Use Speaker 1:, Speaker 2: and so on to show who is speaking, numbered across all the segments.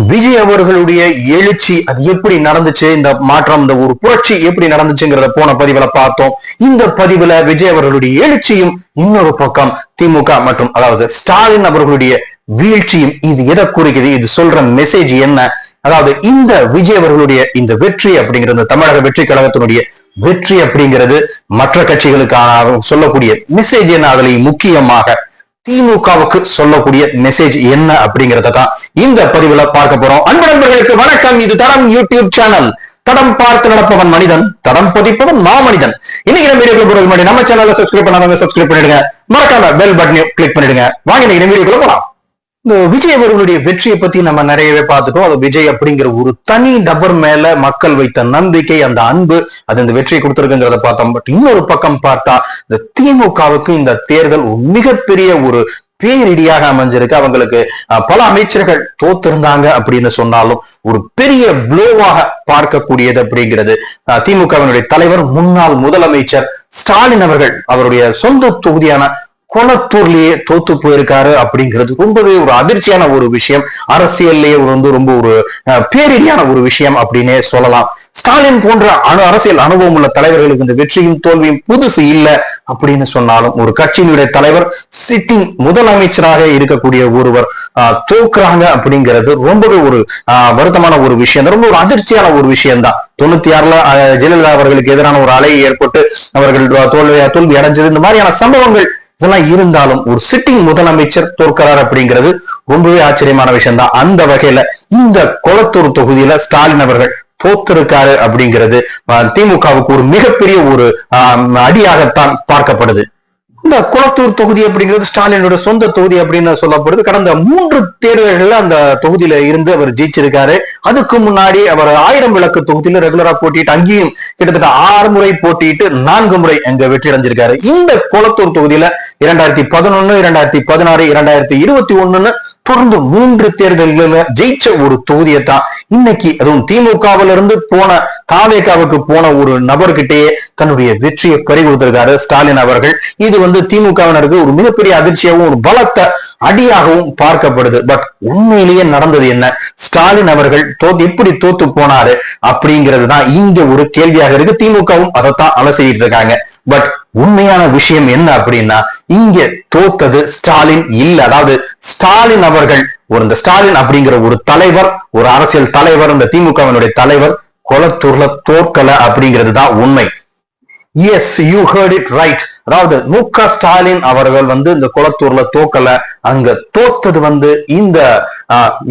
Speaker 1: விஜய் அவர்களுடைய எழுச்சி அது எப்படி நடந்துச்சு, இந்த மாற்றம், இந்த ஒரு புரட்சி எப்படி நடந்துச்சுங்கிறத போன பதிவுல பார்த்தோம். இந்த பதிவுல விஜய் அவர்களுடைய எழுச்சியும், இன்னொரு பக்கம் திமுக மற்றும் அதாவது ஸ்டாலின் அவர்களுடைய வீழ்ச்சியும், இது எதை குறிக்குது, இது சொல்ற மெசேஜ் என்ன, அதாவது இந்த விஜய் அவர்களுடைய இந்த வெற்றி அப்படிங்கிறது, தமிழக வெற்றி கழகத்தினுடைய வெற்றி அப்படிங்கிறது மற்ற கட்சிகளுக்கான சொல்லக்கூடிய மெசேஜ் என்ன, அதுல முக்கியமாக திமுகவுக்கு சொல்லக்கூடிய மெசேஜ் என்ன அப்படிங்கறத தான் இந்த பதிவுல பார்க்க போறோம். அன்பு நண்பர்களுக்கு வணக்கம். இது தடம் யூடியூப் சேனல். தடம் பார்த்து நடப்பவன் மனிதன், தடம் பதிப்பவன் மாமனிதன். இன்னைக்கு நம்ம வீடியோக்குள்ள முன்னாடி நம்ம சேனலை சப்ஸ்கிரைப் பண்ணாதவங்க சப்ஸ்கிரைப் பண்ணிடுங்க, மறக்காம பெல் பட்டனையும் கிளிக் பண்ணிடுங்க. வாங்க இன்னைக்கு வீடியோக்குள்ள போலாம். இந்த விஜய் அவர்களுடைய வெற்றியை பத்தி நம்ம நிறையவே பார்த்துட்டோம். அது விஜய் அப்படிங்கிற ஒரு தனி நபர் மேல மக்கள் வைத்த நம்பிக்கை, அந்த அன்பு, அது இந்த வெற்றியை கொடுத்திருக்குங்கிறத பார்த்தோம். பட் இன்னொரு பக்கம் பார்த்தா இந்த திமுகவுக்கு இந்த தேர்தல் மிகப்பெரிய ஒரு பேரிடியாக அமைஞ்சிருக்கு. அவங்களுக்கு பல அமைச்சர்கள் தோத்திருந்தாங்க அப்படின்னு சொன்னாலும் ஒரு பெரிய ப்ளோவாக பார்க்கக்கூடியது அப்படிங்கிறது திமுகவினுடைய தலைவர், முன்னாள் முதலமைச்சர் ஸ்டாலின் அவர்கள் அவருடைய சொந்த தொகுதியான கொளத்தூர்லயே தோத்து போயிருக்காரு அப்படிங்கிறது ரொம்பவே ஒரு அதிர்ச்சியான ஒரு விஷயம். அரசியல்லையே ரொம்ப ஒரு பேரிடியான ஒரு விஷயம் அப்படின்னே சொல்லலாம். ஸ்டாலின் போன்ற அரசியல் அனுபவம் உள்ள தலைவர்களுக்கு இந்த வெற்றியும் தோல்வியும் புதுசு இல்லை அப்படின்னு சொன்னாலும், ஒரு கட்சியினுடைய தலைவர், சிட்டிங் முதலமைச்சராக இருக்கக்கூடிய ஒருவர் தோக்குறாங்க அப்படிங்கிறது ரொம்பவே ஒரு வருத்தமான ஒரு விஷயம், ரொம்ப ஒரு அதிர்ச்சியான ஒரு விஷயம் தான். 96ல ஜெயலலிதா அவர்களுக்கு எதிரான ஒரு அலை ஏற்பட்டு அவர்கள் தோல்வி அடைஞ்சது, இந்த மாதிரியான சம்பவங்கள் இதெல்லாம் இருந்தாலும் ஒரு சிட்டிங் முதலமைச்சர் தோற்கிறார் அப்படிங்கிறது ரொம்பவே ஆச்சரியமான விஷயம் தான். அந்த வகையில இந்த கொளத்தூர் தொகுதியில ஸ்டாலின் அவர்கள் தோத்திருக்காரு அப்படிங்கிறது திமுகவுக்கு ஒரு மிகப்பெரிய ஒரு அடியாகத்தான் பார்க்கப்படுது. இந்த கொளத்தூர் தொகுதி அப்படிங்கிறது ஸ்டாலினோட சொந்த தொகுதி அப்படின்னு சொல்லப்படுது. கடந்த 3 தேர்தல்கள்ல அந்த தொகுதியில இருந்து அவர் ஜெயிச்சிருக்காரு. அதுக்கு முன்னாடி அவர் 1000 விளக்கு தொகுதியில ரெகுலரா போட்டிட்டு அங்கேயும் கிட்டத்தட்ட 6 முறை போட்டிட்டு 4 முறை அங்க வெற்றி அடைஞ்சிருக்காரு. இந்த கொளத்தூர் தொகுதியில 2011, 2016, 2021 தொடர்ந்து 3 தேர்தல்கள ஜெயிச்ச ஒரு தொகுதியை தான் இன்னைக்கு, அதுவும் திமுகவில இருந்து போன தாவேகாவுக்கு போன ஒரு நபர்கிட்டயே தன்னுடைய வெற்றியை பறி கொடுத்திருக்காரு ஸ்டாலின் அவர்கள். இது திமுகவினருக்கு ஒரு மிகப்பெரிய அதிர்ச்சியாகவும் ஒரு பலத்த அடியாகவும் பார்க்கப்படுது. பட் உண்மையிலேயே நடந்தது என்ன, ஸ்டாலின் அவர்கள் எப்படி தோத்து போனாரு அப்படிங்கிறது தான் இங்க ஒரு கேள்வியாக இருக்கு. திமுகவும் அதைத்தான் அலசிட்டு இருக்காங்க. பட் உண்மையான விஷயம் என்ன அப்படின்னா, இங்க தோத்தது ஸ்டாலின் இல்ல. அதாவது ஸ்டாலின் அவர்கள் இந்த ஸ்டாலின் அப்படிங்கிற ஒரு தலைவர், ஒரு அரசியல் தலைவர், இந்த திமுகவினுடைய தலைவர் கொளத்தூர்ல தோற்கல அப்படிங்கிறது தான் உண்மை. Yes, you heard it right. அதாவது மு.க. ஸ்டாலின் அவர்கள் இந்த கொளத்தூர்ல தோக்கல. அங்க தோத்தது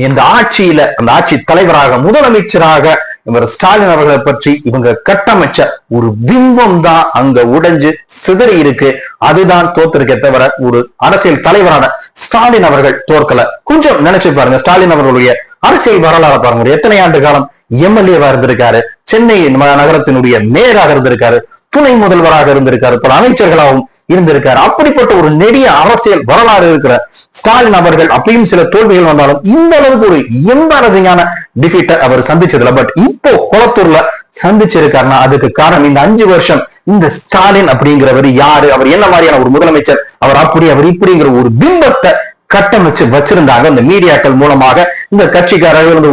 Speaker 1: இந்த ஆட்சியில, அந்த ஆட்சி தலைவராக, முதலமைச்சராக இவர் ஸ்டாலின் அவர்களை பற்றி இவங்க கட்டமைச்ச ஒரு பிம்பம் தான் அங்க உடைஞ்சு சிதறி இருக்கு. அதுதான் தோத்திருக்கே தவிர ஒரு அரசியல் தலைவரான ஸ்டாலின் அவர்கள் தோற்கல. கொஞ்சம் நினைச்சு பாருங்க, ஸ்டாலின் அவர்களுடைய அரசியல் வரலாறு பாருங்க. எத்தனை ஆண்டு காலம் எம்எல்ஏவா இருந்திருக்காரு, சென்னை நகரத்தினுடைய மேயராக இருந்திருக்காரு, துணை முதல்வராக இருந்திருக்காரு, பல அமைச்சர்களாகவும் இருந்திருக்காரு. அப்படிப்பட்ட ஒரு நெடிய அரசியல் வரலாறு இருக்கிற ஸ்டாலின் அவர்கள் அப்பயும் சில தோல்விகள் வந்தாலும் இந்த அளவுக்கு ஒரு எம்பாரசிங்கான டிஃபீட்டை அவர் சந்திச்சதுல. பட் இப்போ கொளத்தூர்ல சந்திச்சிருக்காருன்னா அதுக்கு காரணம் இந்த 5 வருஷம் இந்த ஸ்டாலின் அப்படிங்கிறவர் யாரு, அவர் என்ன மாதிரியான ஒரு முதலமைச்சர், அவர் இப்படிங்கிற ஒரு பிம்பத்தை கட்டமைச்சு வச்சிருந்தாங்க. இந்த மீடியாக்கள் மூலமாக இந்த கட்சிக்காரர்கள்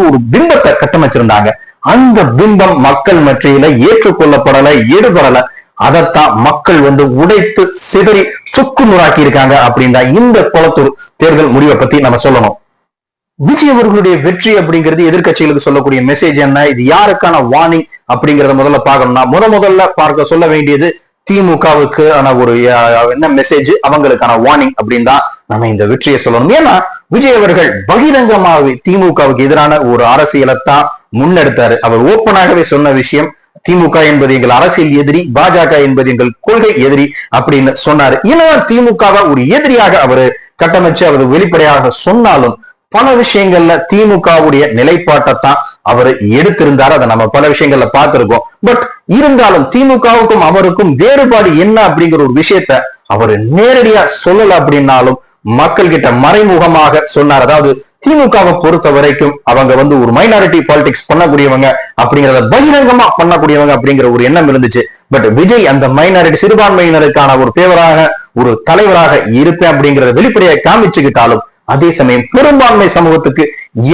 Speaker 1: ஒரு பிம்பத்தை கட்டமைச்சிருந்தாங்க. அந்த பிம்பம் மக்கள் மத்தியில ஏற்றுக்கொள்ளப்படல, ஈடுபடல. அதைத்தான் மக்கள் உடைத்து சிதறி சுக்கு நூறாக்கி இருக்காங்க அப்படின்னா இந்த கொளத்தூர் தேர்தல் முடிவை பத்தி நம்ம சொல்லணும். விஜய் அவர்களுடைய வெற்றி அப்படிங்கிறது எதிர்கட்சிகளுக்கு சொல்லக்கூடிய மெசேஜ் என்ன, இது யாருக்கான வார்னிங் அப்படிங்கறத முதல்ல பார்க்கணும்னா முதல்ல சொல்ல வேண்டியது திமுகவுக்கு ஒரு என்ன மெசேஜ், அவங்களுக்கான வார்னிங் அப்படின்னு தான் நம்ம இந்த வெற்றியை சொல்லணும். ஏன்னா விஜய் அவர்கள் பகிரங்கமாகவே திமுகவுக்கு எதிரான ஒரு அரசியலைத்தான் முன்னெடுத்தாரு. அவர் ஓப்பனாகவே சொன்ன விஷயம், திமுக என்பது எங்கள் அரசியல் எதிரி, பாஜக என்பது எங்கள் கொள்கை எதிரி அப்படின்னு சொன்னாரு. ஏன்னா திமுகவை ஒரு எதிரியாக அவர் கட்டமைச்சு அவர் வெளிப்படையாக சொன்னாலும் பல விஷயங்கள்ல திமுகவுடைய நிலைப்பாட்டைத்தான் அவர் எடுத்திருந்தாரு. அதை நம்ம பல விஷயங்கள்ல பார்த்திருக்கோம். பட் இருந்தாலும் திமுகவுக்கும் அவருக்கும் வேறுபாடு என்ன அப்படிங்கிற ஒரு விஷயத்த அவர் நேரடியா சொல்லல அப்படின்னாலும் மக்கள் கிட்ட மறைமுகமாக சொன்னார். அதாவது திமுகவை பொறுத்த வரைக்கும் அவங்க ஒரு மைனாரிட்டி பாலிடிக்ஸ் பண்ணக்கூடியவங்க அப்படிங்கிறத பகிரங்கமா பண்ணக்கூடியவங்க அப்படிங்கிற ஒரு எண்ணம் இருந்துச்சு. பட் விஜய் அந்த மைனாரிட்டி சிறுபான்மையினருக்கான ஒரு பேவராக, ஒரு தலைவராக இருப்பேன் அப்படிங்கிறத வெளிப்படையாக காமிச்சுக்கிட்டாலும் அதே சமயம் பெரும்பான்மை சமூகத்துக்கு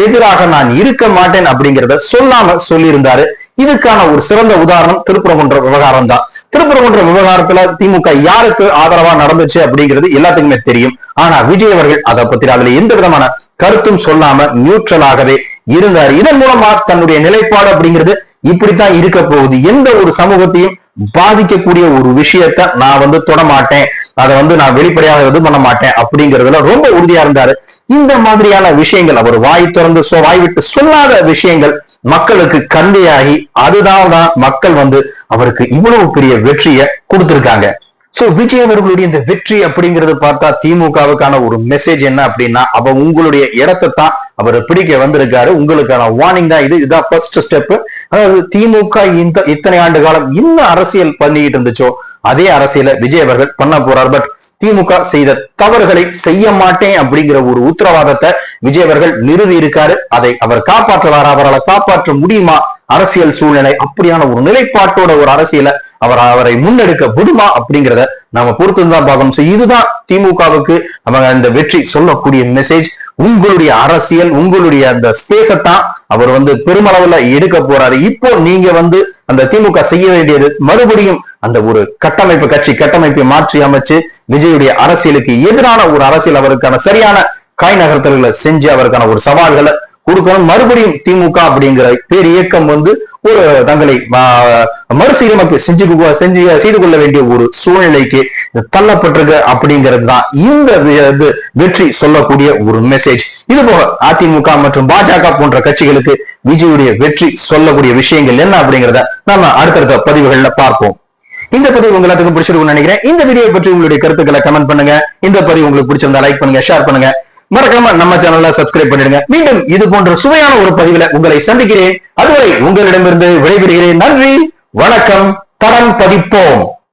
Speaker 1: எதிராக நான் இருக்க மாட்டேன் அப்படிங்கிறத சொல்லாம சொல்லியிருந்தாரு. இதுக்கான ஒரு சிறந்த உதாரணம் திருப்பரங்குன்ற விவகாரம் தான். திருப்பரங்குன்ற விவகாரத்துல திமுக யாருக்கு ஆதரவா நடந்துச்சு அப்படிங்கிறது எல்லாத்துக்குமே தெரியும். ஆனா விஜய் அவர்கள் அதை பத்தி அதுல எந்த விதமான கருத்தும் சொல்லாம நியூட்ரலாகவே இருந்தார். இதன் மூலமா தன்னுடைய நிலைப்பாடு அப்படிங்கிறது இப்படித்தான் இருக்க போகுது, எந்த ஒரு சமூகத்தையும் பாதிக்கக்கூடிய ஒரு விஷயத்த நான் தொட மாட்டேன், அதை நான் வெளிப்படையாக இது பண்ண மாட்டேன் அப்படிங்கிறதுல ரொம்ப உறுதியா இருந்தாரு. இந்த மாதிரியான விஷயங்கள் அவர் வாய் திறந்து வாய் விட்டு சொல்லாத விஷயங்கள் மக்களுக்கு கந்தையாகி அதுதான் மக்கள் அவருக்கு இவ்வளவு பெரிய வெற்றியை கொடுத்திருக்காங்க. சோ விஜய் அவர்களுடைய இந்த வெற்றி அப்படிங்கறது பார்த்தா திமுகவுக்கான ஒரு மெசேஜ் என்ன அப்படின்னா, அவ உங்களுடைய இடத்தை தான் அவர் பிடிக்க வந்திருக்காரு, உங்களுக்கான வார்னிங் தான் இதுதான் ஃபர்ஸ்ட் ஸ்டெப். அதாவது திமுக இத்தனை ஆண்டு காலம் என்ன அரசியல் பண்ணிக்கிட்டு இருந்துச்சோ அதே அரசியல விஜய் அவர்கள் பண்ண போறார். பட் திமுக செய்த தவறுகளை செய்ய மாட்டேன் அப்படிங்கிற ஒரு உத்தரவாதத்தை விஜய் அவர்கள் நிறுவி இருக்காரு. அதை அவர் காப்பாற்றுவாரா, அவரால் காப்பாற்ற முடியுமா, அரசியல் சூழ்நிலை அப்படியான ஒரு நிலைப்பாட்டோட ஒரு அரசியலை அவரை முன்னெடுக்க விடுமா அப்படிங்கிறத நாம பொறுத்துதான் பார்க்கணும். இதுதான் திமுகவுக்கு அவங்க அந்த வெற்றி சொல்லக்கூடிய மெசேஜ். உங்களுடைய அரசியல், உங்களுடைய அந்த ஸ்பேஸத்தான் அவர் பெருமளவுல எடுக்க போறாரு. இப்போ நீங்க அந்த திமுக செய்ய வேண்டியது மறுபடியும் அந்த ஒரு கட்சி கட்டமைப்பை மாற்றி அமைச்சு விஜயுடைய அரசியலுக்கு எதிரான ஒரு அரசியல், அவருக்கான சரியான காய் நகர்த்தல்களை செஞ்சு அவருக்கான ஒரு சவால்களை கொடுக்கணும். மறுபடியும் திமுக அப்படிங்கிற பேர் இயக்கம் ஒரு தங்களை மறுசீரமைப்பு செய்து கொள்ள வேண்டிய ஒரு சூழ்நிலைக்கு தள்ளப்பட்டிருக்கு அப்படிங்கிறது தான் இந்த வெற்றி சொல்லக்கூடிய ஒரு மெசேஜ். இது போக அதிமுக மற்றும் பாஜக போன்ற கட்சிகளுக்கு விஜயுடைய வெற்றி சொல்லக்கூடிய விஷயங்கள் என்ன அப்படிங்கிறத நம்ம அடுத்தடுத்த பதிவுகள்ல பார்ப்போம். இந்த பதிவு உங்க எல்லாத்துக்கும் பிடிச்சிருக்கும்னு நினைக்கிறேன். இந்த வீடியோ பற்றி உங்களுடைய கருத்துக்களை கமெண்ட் பண்ணுங்க. இந்த பதிவு உங்களுக்கு பிடிச்சிருந்தா லைக் பண்ணுங்க, ஷேர் பண்ணுங்க, மறக்காம நம்ம சேனல்ல சப்ஸ்கிரைப் பண்ணிடுங்க. மீண்டும் இது போன்ற சுவையான ஒரு பதிவுல உங்களை சந்திக்கிறேன். அதுவரை உங்களிடமிருந்து விடைபெறுகிறேன். நன்றி, வணக்கம். தரம் பதிப்போம்.